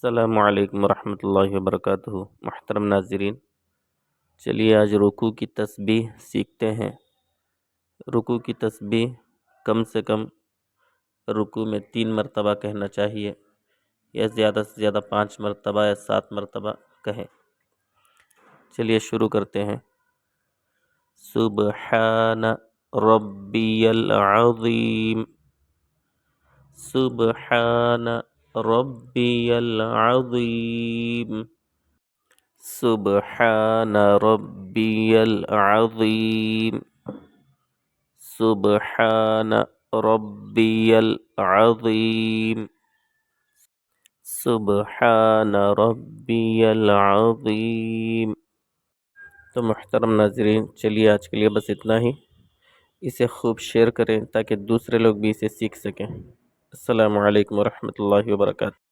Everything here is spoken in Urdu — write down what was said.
السلام علیکم ورحمۃ اللہ وبرکاتہ۔ محترم ناظرین، چلیے آج رکوع کی تسبیح سیکھتے ہیں۔ رکوع کی تسبیح کم سے کم رکوع میں 3 مرتبہ کہنا چاہیے، یا زیادہ سے زیادہ 5 مرتبہ یا 7 مرتبہ کہیں۔ چلیے شروع کرتے ہیں۔ سبحان ربی العظیم، سبحان ربی العظیم، سبحان ربی العظیم، سبحان ربی العظیم، سبحان ربی العظیم۔ تو محترم ناظرین، چلیے آج کے لیے بس اتنا ہی۔ اسے خوب شیئر کریں تاکہ دوسرے لوگ بھی اسے سیکھ سکیں۔ السلام علیکم ورحمۃ اللہ وبرکاتہ۔